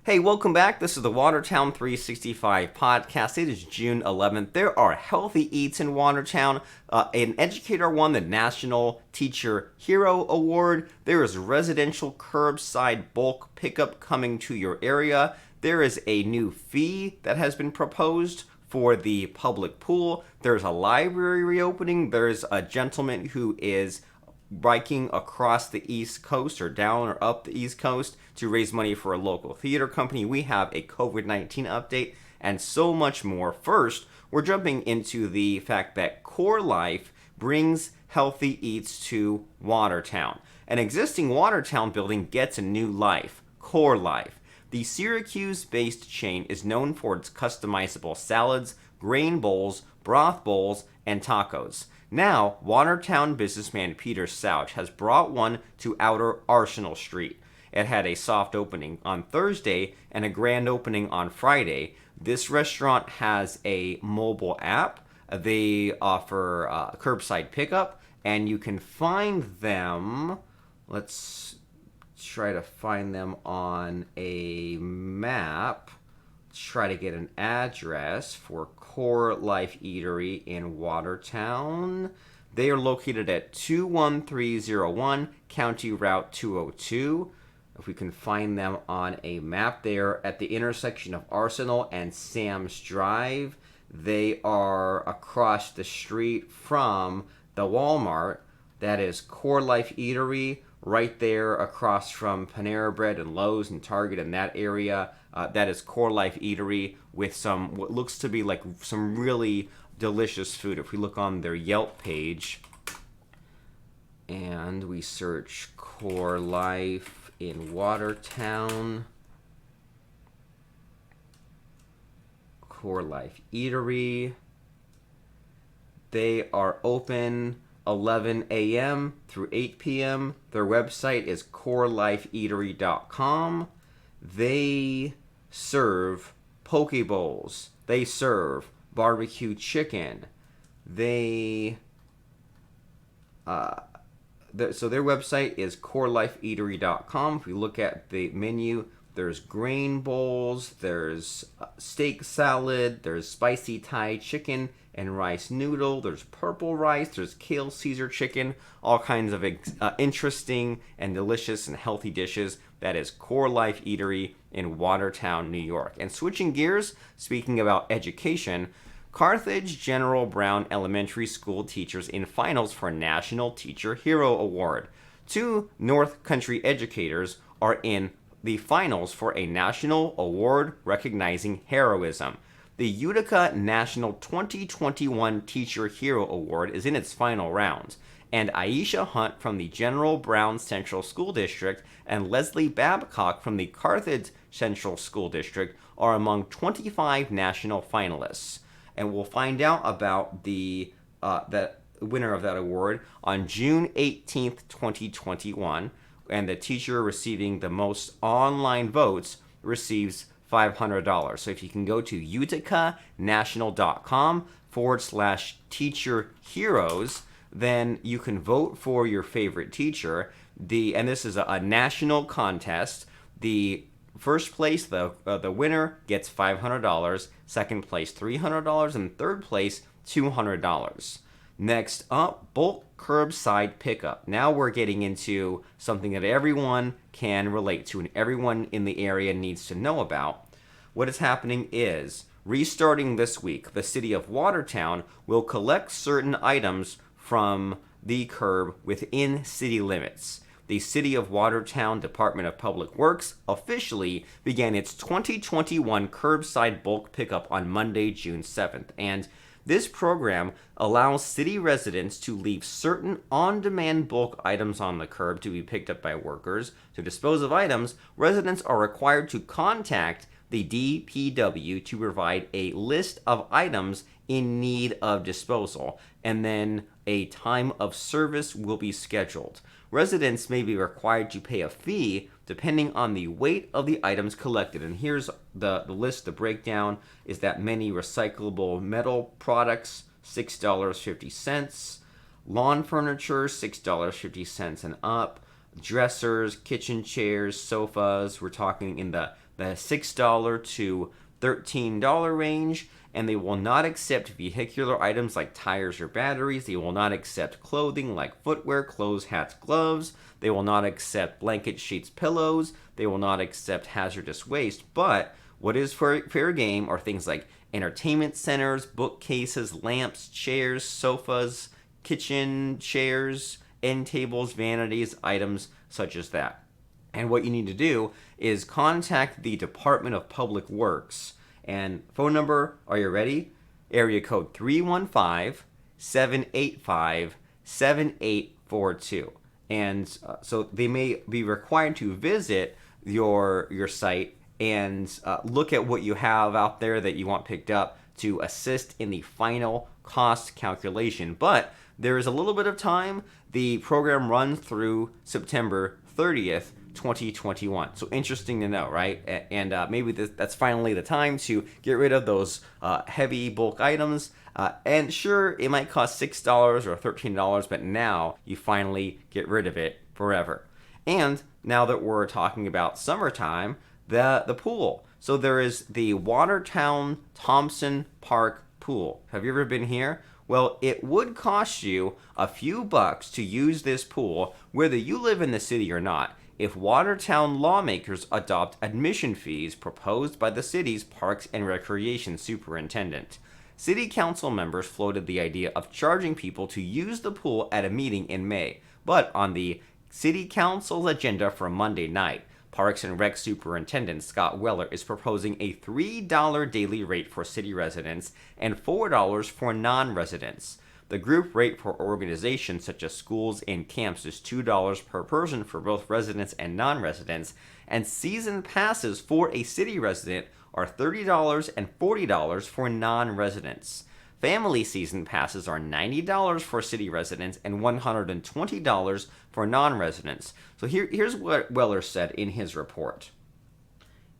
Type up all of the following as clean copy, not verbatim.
Hey, welcome back. This is the Watertown365 podcast. It is June 11th. There are healthy eats in Watertown. An educator won the National Teacher Hero Award. There is residential curbside bulk pickup coming to your area. There is a new fee that has been proposed for the public pool. There's a library reopening. There's a gentleman who is biking across the East Coast or down or up the East Coast to raise money for a local theater company. We have a COVID-19 update and so much more. First, we're jumping into the fact that CoreLife brings healthy eats to Watertown. An existing Watertown building gets a new life, CoreLife. The Syracuse-based chain is known for its customizable salads, grain bowls, broth bowls, and tacos. Now, Watertown businessman Peter Souch has brought one to Outer Arsenal Street. It had a soft opening on Thursday and a grand opening on Friday. This restaurant has a mobile app. They offer curbside pickup, and you can find them. Let's try to find them on a map. Let's try to get an address for CoreLife Eatery in Watertown. They are located at 21301 County Route 202. If we can find them on a map, they are at the intersection of Arsenal and Sam's Drive. They are across the street from the Walmart. That is CoreLife Eatery, right there across from Panera Bread and Lowe's and Target in that area. That is CoreLife Eatery with some what looks to be like some really delicious food. If we look on their Yelp page and we search CoreLife in Watertown, CoreLife Eatery, they are open 11 a.m. through 8 p.m. Their website is corelifeeatery.com. They serve poke bowls. They serve barbecue chicken. So their website is corelifeeatery.com. If we look at the menu, there's grain bowls, there's steak salad, there's spicy Thai chicken and rice noodle, there's purple rice, there's kale Caesar chicken, all kinds of interesting and delicious and healthy dishes. That is CoreLife Eatery in Watertown, New York. And switching gears, speaking about education, Carthage General Brown Elementary School teachers in finals for National Teacher Hero Award. Two North Country educators are in the finals for a national award recognizing heroism. The Utica National 2021 Teacher Hero Award is in its final rounds, and Aisha Hunt from the General Brown Central School District and Leslie Babcock from the Carthage Central School District are among 25 national finalists. And we'll find out about the winner of that award on June 18th, 2021, and the teacher receiving the most online votes receives $500. So if you can go to uticanational.com/teacher heroes, then you can vote for your favorite teacher. And this is a national contest. The first place, the winner gets $500, second place $300, and third place $200. Next up, bulk curbside pickup. Now we're getting into something that everyone can relate to and everyone in the area needs to know about. What is happening is, restarting this week, the city of Watertown will collect certain items from the curb within city limits. The City of Watertown Department of Public Works officially began its 2021 curbside bulk pickup on Monday, June 7th, and this program allows city residents to leave certain on-demand bulk items on the curb to be picked up by workers. To dispose of items, residents are required to contact the DPW to provide a list of items in need of disposal, and then a time of service will be scheduled. Residents may be required to pay a fee depending on the weight of the items collected. And here's the list. The breakdown is that many recyclable metal products, $6.50. Lawn furniture, $6.50 and up. dressers, kitchen chairs, sofas. We're talking in the $6 to $13 range. And they will not accept vehicular items like tires or batteries. They will not accept clothing like footwear, clothes, hats, gloves. They will not accept blankets, sheets, pillows. They will not accept hazardous waste. But what is fair game are things like entertainment centers, bookcases, lamps, chairs, sofas, kitchen chairs, end tables, vanities, items such as that. And what you need to do is contact the Department of Public Works. And phone number, are you ready? Area code 315-785-7842. And so they may be required to visit your site and look at what you have out there that you want picked up to assist in the final cost calculation. But there is a little bit of time. The program runs through September 30th, 2021. So interesting to know, right? And maybe that's finally the time to get rid of those heavy bulk items. And sure, it might cost $6 or $13, but now you finally get rid of it forever. And now that we're talking about summertime, the pool. So there is the Watertown Thompson Park pool. Have you ever been here? Well, it would cost you a few bucks to use this pool, whether you live in the city or not, if Watertown lawmakers adopt admission fees proposed by the city's Parks and Recreation Superintendent. City council members floated the idea of charging people to use the pool at a meeting in May, but on the city council's agenda for Monday night, Parks and Rec Superintendent Scott Weller is proposing a $3 daily rate for city residents and $4 for non-residents. The group rate for organizations such as schools and camps is $2 per person for both residents and non-residents, and season passes for a city resident are $30 and $40 for non-residents. Family season passes are $90 for city residents and $120 for non-residents. So here's what Weller said in his report.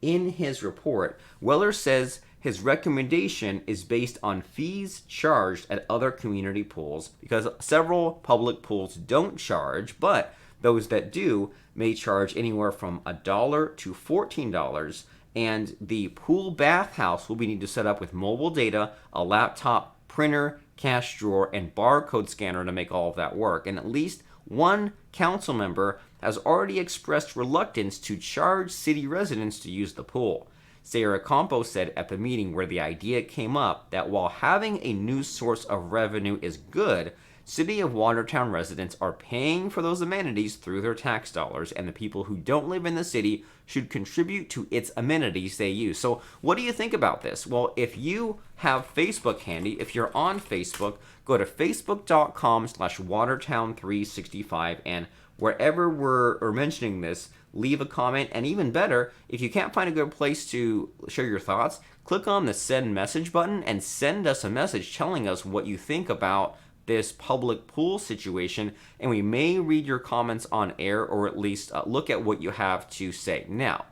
In his report, Weller says his recommendation is based on fees charged at other community pools because several public pools don't charge, but those that do may charge anywhere from $1 to $14, and the pool bathhouse will be needed to set up with mobile data, a laptop, printer, cash drawer, and barcode scanner to make all of that work. And at least one council member has already expressed reluctance to charge city residents to use the pool. Sarah Campos said at the meeting where the idea came up that while having a new source of revenue is good, City of Watertown residents are paying for those amenities through their tax dollars, and the people who don't live in the city should contribute to its amenities they use. So what do you think about this? Well, if you have Facebook handy, if you're on Facebook, go to facebook.com/Watertown365, and wherever we're mentioning this, leave a comment, and even better, if you can't find a good place to share your thoughts, click on the send message button and send us a message telling us what you think about this public pool situation, and we may read your comments on air or at least look at what you have to say. Now,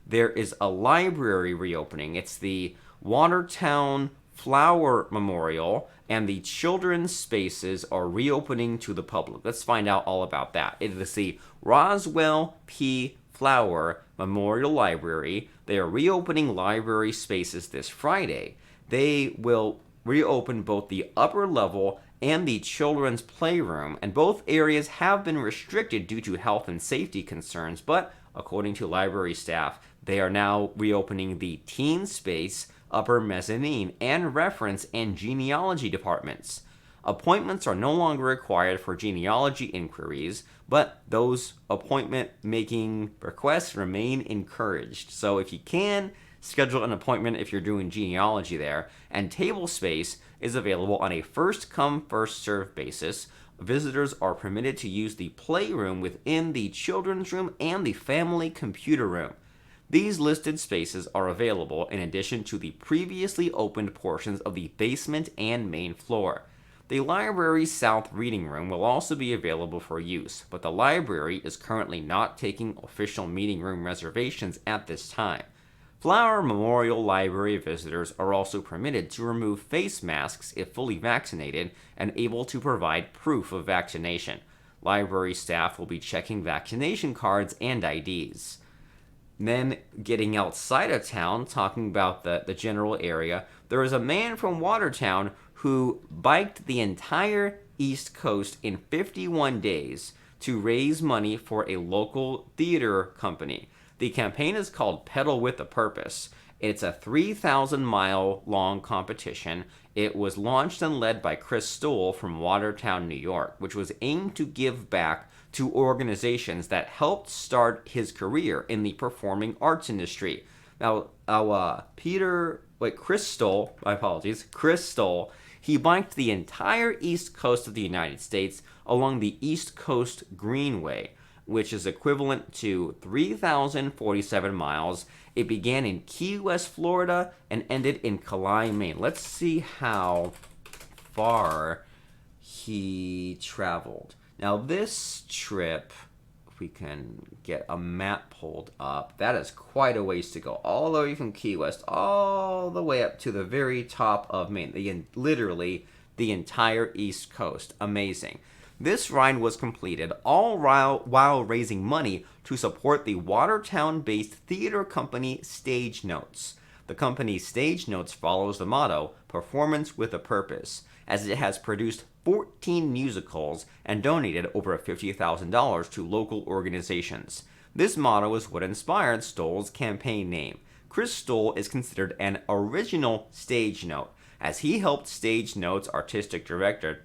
there is a library reopening. It's the Watertown Flower Memorial, and the children's spaces are reopening to the public. Let's find out all about that. It is the Roswell P Flower Memorial Library. They are reopening library spaces this Friday. They will reopen both the upper level and the children's playroom, and both areas have been restricted due to health and safety concerns, but according to library staff, they are now reopening the teen space, upper mezzanine, and reference and genealogy departments. Appointments are no longer required for genealogy inquiries, but those appointment-making requests remain encouraged. So if you can, schedule an appointment if you're doing genealogy there, and table space is available on a first-come, first-served basis. Visitors are permitted to use the playroom within the children's room and the family computer room. These listed spaces are available in addition to the previously opened portions of the basement and main floor. The library's South Reading Room will also be available for use, but the library is currently not taking official meeting room reservations at this time. Flower Memorial Library visitors are also permitted to remove face masks if fully vaccinated and able to provide proof of vaccination. Library staff will be checking vaccination cards and IDs. Then, getting outside of town, talking about the general area, there was a man from Watertown who biked the entire East Coast in 51 days to raise money for a local theater company. The campaign is called Pedal with a Purpose. It's a 3,000-mile long competition. It was launched and led by Chris Stoll from Watertown, New York, which was aimed to give back to organizations that helped start his career in the performing arts industry. Now, Chris Stoll, Chris Stoll, he biked the entire east coast of the United States along the East Coast Greenway, which is equivalent to 3,047 miles. It began in Key West, Florida, and ended in Calais, Maine. Let's see how far he traveled. Now, this trip, if we can get a map pulled up, that is quite a ways to go. All the way from Key West, all the way up to the very top of Maine. Literally the entire East Coast. Amazing. This ride was completed all while raising money to support the Watertown-based theater company Stage Notes. The company Stage Notes follows the motto, Performance with a Purpose, as it has produced 14 musicals and donated over $50,000 to local organizations. This motto is what inspired Stoll's campaign name. Chris Stoll is considered an original Stage Note, as he helped Stage Notes artistic director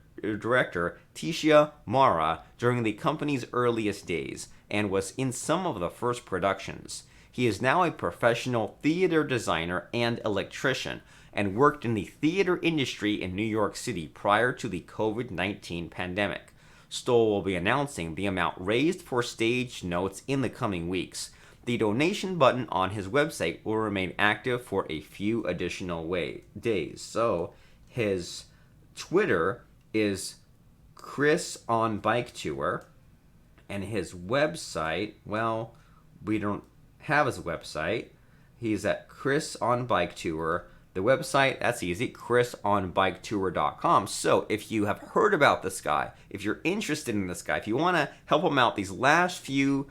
Tisha Mara during the company's earliest days and was in some of the first productions. He is now a professional theater designer and electrician and worked in the theater industry in New York City prior to the COVID-19 pandemic. Stoll will be announcing the amount raised for Stage Notes in the coming weeks. The donation button on his website will remain active for a few additional days. So his Twitter is Chris on Bike Tour, and his website, well, we don't have his website. He's at Chris on Bike Tour. The website, that's easy, chrisonbiketour.com. So if you have heard about this guy, if you're interested in this guy, if you want to help him out these last few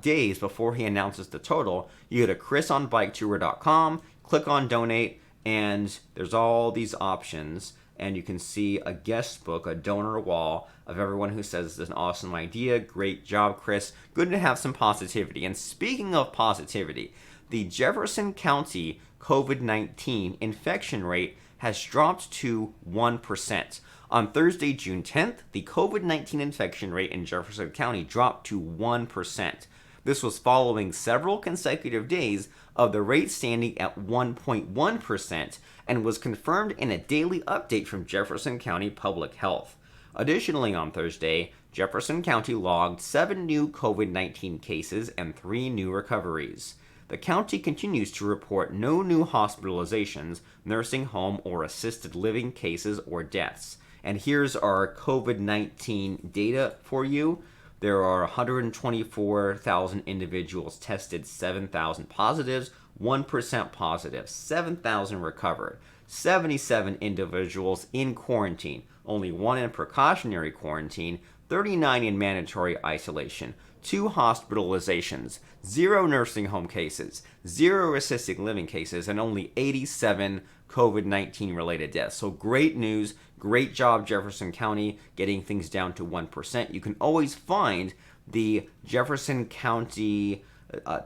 days before he announces the total, you go to chrisonbiketour.com, click on donate, and there's all these options. And you can see a guest book, a donor wall of everyone who says this is an awesome idea. Great job, Chris. Good to have some positivity. And speaking of positivity, the Jefferson County COVID-19 infection rate has dropped to 1%. On Thursday, June 10th, the COVID-19 infection rate in Jefferson County dropped to 1%. This was following several consecutive days of the rate standing at 1.1% and was confirmed in a daily update from Jefferson County Public Health. Additionally, on Thursday, Jefferson County logged 7 new COVID-19 cases and 3 new recoveries. The county continues to report no new hospitalizations, nursing home, or assisted living cases or deaths. And here's our COVID-19 data for you. There are 124,000 individuals tested, 7,000 positives, 1% positive, 7,000 recovered, 77 individuals in quarantine, only 1 in precautionary quarantine, 39 in mandatory isolation, 2 hospitalizations, 0 nursing home cases, 0 assisted living cases, and only 87 COVID-19 related deaths. So great news. Great job, Jefferson County, getting things down to 1%. You can always find the Jefferson County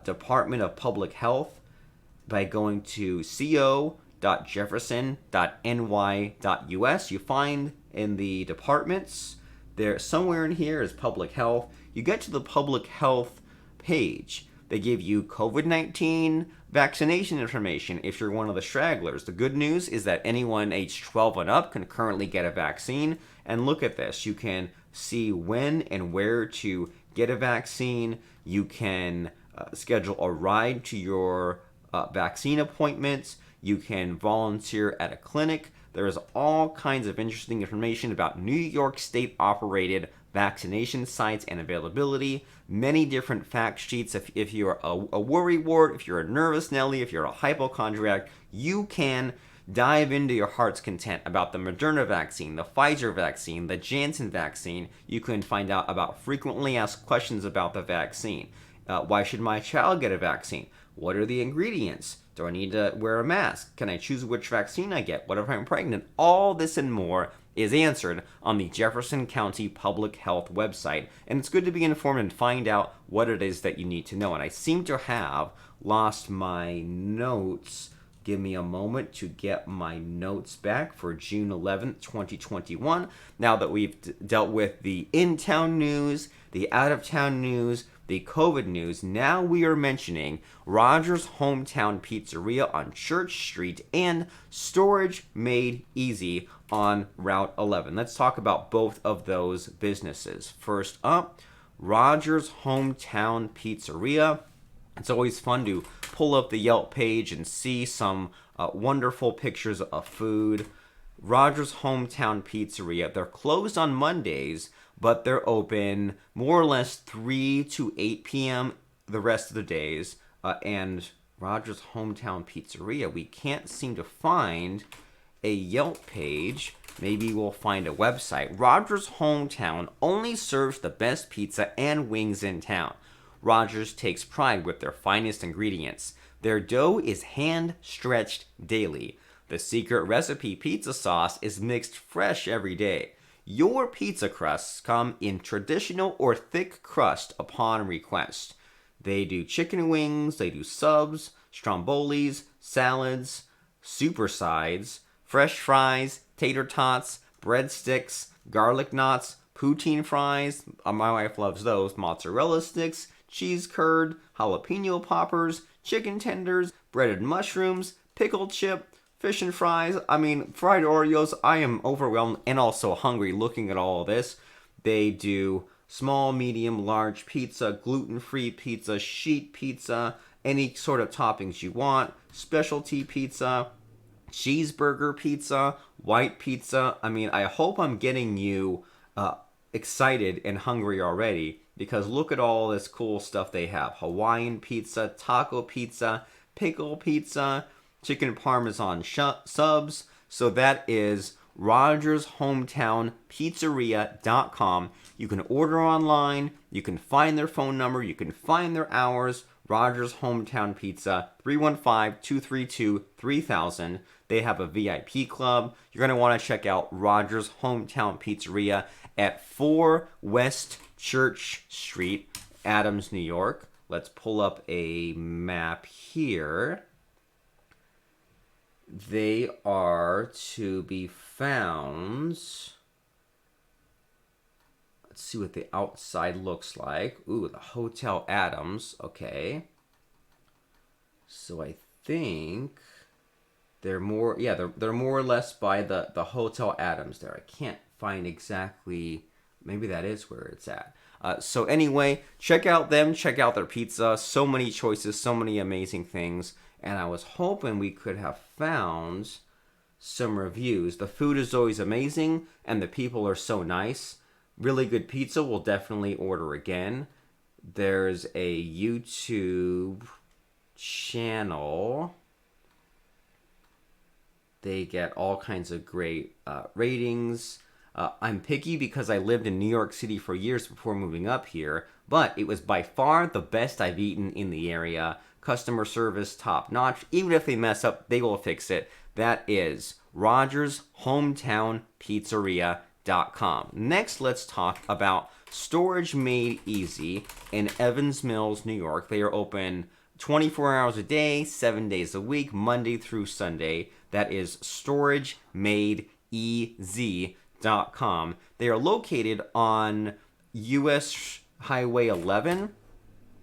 Department of Public Health by going to co.jefferson.ny.us. You find in the departments, there somewhere in here is public health. You get to the public health page. They give you COVID-19 vaccination information if you're one of the stragglers. The good news is that anyone age 12 and up can currently get a vaccine. And look at this. You can see when and where to get a vaccine. You can schedule a ride to your vaccine appointments. You can volunteer at a clinic. There's all kinds of interesting information about New York State operated vaccination sites and availability, many different fact sheets. If you're a worrywart, if you're a nervous Nelly, if you're a hypochondriac, you can Dive into your heart's content about the Moderna vaccine, the Pfizer vaccine, the Janssen vaccine. You can find out about frequently asked questions about the vaccine. Why should my child get a vaccine? What are the ingredients? Do I need to wear a mask? Can I choose which vaccine I get? What if I'm pregnant? All this and more is answered on the Jefferson County Public Health website, and it's good to be informed and find out what it is that you need to know. And I seem to have lost my notes. Give me a moment to get my notes back for June 11th, 2021. Now that we've dealt with the in-town news, the out-of-town news, the COVID news, now we are mentioning Rogers Hometown Pizzeria on Church Street and Storage Made Easy on Route 11. Let's talk about both of those businesses. First up, Rogers Hometown Pizzeria. It's always fun to pull up the Yelp page and see some wonderful pictures of food. Rogers Hometown Pizzeria. They're closed on Mondays, but they're open more or less 3 to 8 p.m. the rest of the days. And Rogers Hometown Pizzeria, we can't seem to find a Yelp page. Maybe we'll find a website. Rogers Hometown only serves the best pizza and wings in town. Rogers takes pride with their finest ingredients. Their dough is hand-stretched daily. The secret recipe pizza sauce is mixed fresh every day. Your pizza crusts come in traditional or thick crust upon request. They do chicken wings, they do subs, strombolis, salads, supersides, fresh fries, tater tots, breadsticks, garlic knots, poutine fries, my wife loves those, mozzarella sticks, cheese curd, jalapeno poppers, chicken tenders, breaded mushrooms, pickled chip, fish and fries. Fried Oreos. I am overwhelmed and also hungry looking at all of this. They do small, medium, large pizza, gluten-free pizza, sheet pizza, any sort of toppings you want, specialty pizza, cheeseburger pizza, white pizza. I hope I'm getting you excited and hungry already, because look at all this cool stuff they have. Hawaiian pizza, taco pizza, pickle pizza, chicken parmesan subs. So that is RogersHometownPizzeria.com. You can order online. You can find their phone number. You can find their hours. Rogers Hometown Pizza, 315-232-3000. They have a VIP club. You're going to want to check out Rogers Hometown Pizzeria at 4 West Church Street, Adams, New York. Let's pull up a map here. They are to be found. Let's see what the outside looks like. Ooh, the Hotel Adams. Okay. So I think they're more, they're more or less by the Hotel Adams there. I can't find exactly, maybe that is where it's at. So anyway, check out them, check out their pizza. So many choices, so many amazing things. And I was hoping we could have found some reviews. The food is always amazing, and the people are so nice. Really good pizza. We'll definitely order again. There's a YouTube channel. They get all kinds of great ratings. I'm picky because I lived in New York City for years before moving up here, but it was by far the best I've eaten in the area. Customer service top notch. Even if they mess up, they will fix it. That is RogersHometownPizzeria.com. Next, let's talk about Storage Made Easy in Evans Mills, New York. They are open 24 hours a day, 7 days a week, Monday through Sunday. That is StorageMadeEasy.com. They are located on US Highway 11.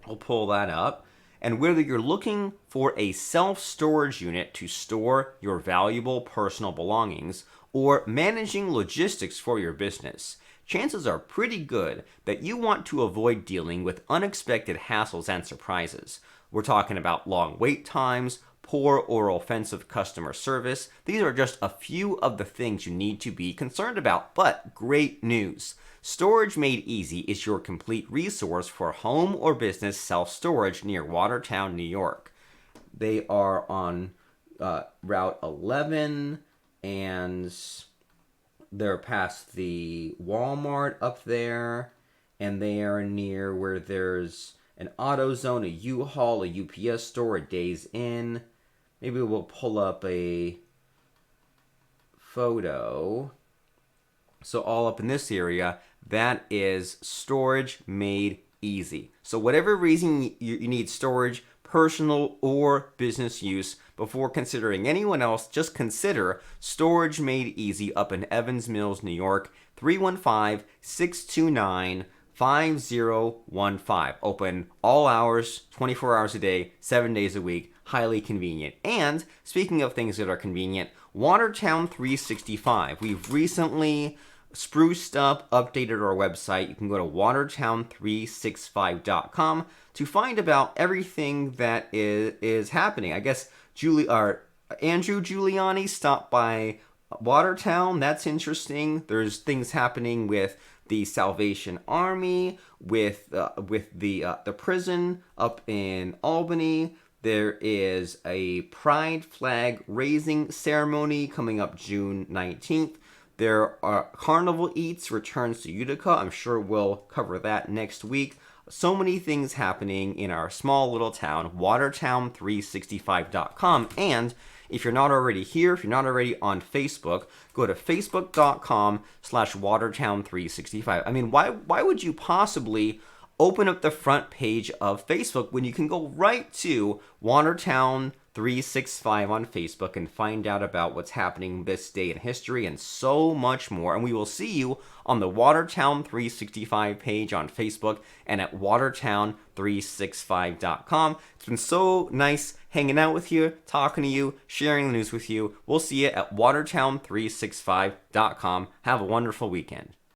I'll pull that up. And whether you're looking for a self-storage unit to store your valuable personal belongings or managing logistics for your business, chances are pretty good that you want to avoid dealing with unexpected hassles and surprises. We're talking about long wait times, poor or offensive customer service. These are just a few of the things you need to be concerned about. But great news! Storage Made Easy is your complete resource for home or business self-storage near Watertown, New York. They are on Route 11, and they're past the Walmart up there, and they are near where there's an AutoZone, a U-Haul, a UPS store, a Days Inn. Maybe we'll pull up a photo. So all up in this area, that is storage made easy. So whatever reason you need storage, personal or business use, before considering anyone else, just consider Storage Made Easy up in Evans Mills, New York, 315-629-5015. Open all hours, 24 hours a day, 7 days a week. Highly convenient. And speaking of things that are convenient, Watertown365. We've recently spruced up, updated our website. You can go to Watertown365.com to find about everything that is happening. I guess Andrew Giuliani stopped by Watertown. That's interesting. There's things happening with the Salvation Army, with the prison up in Albany. There is a pride flag raising ceremony coming up June 19th. There are Carnival Eats returns to Utica. I'm sure we'll cover that next week. So many things happening in our small little town, Watertown365.com. And if you're not already here, if you're not already on Facebook, go to facebook.com/Watertown365. I mean, why would you possibly open up the front page of Facebook when you can go right to Watertown365 on Facebook and find out about what's happening this day in history and so much more. And we will see you on the Watertown365 page on Facebook and at Watertown365.com. It's been so nice hanging out with you, talking to you, sharing the news with you. We'll see you at Watertown365.com. Have a wonderful weekend.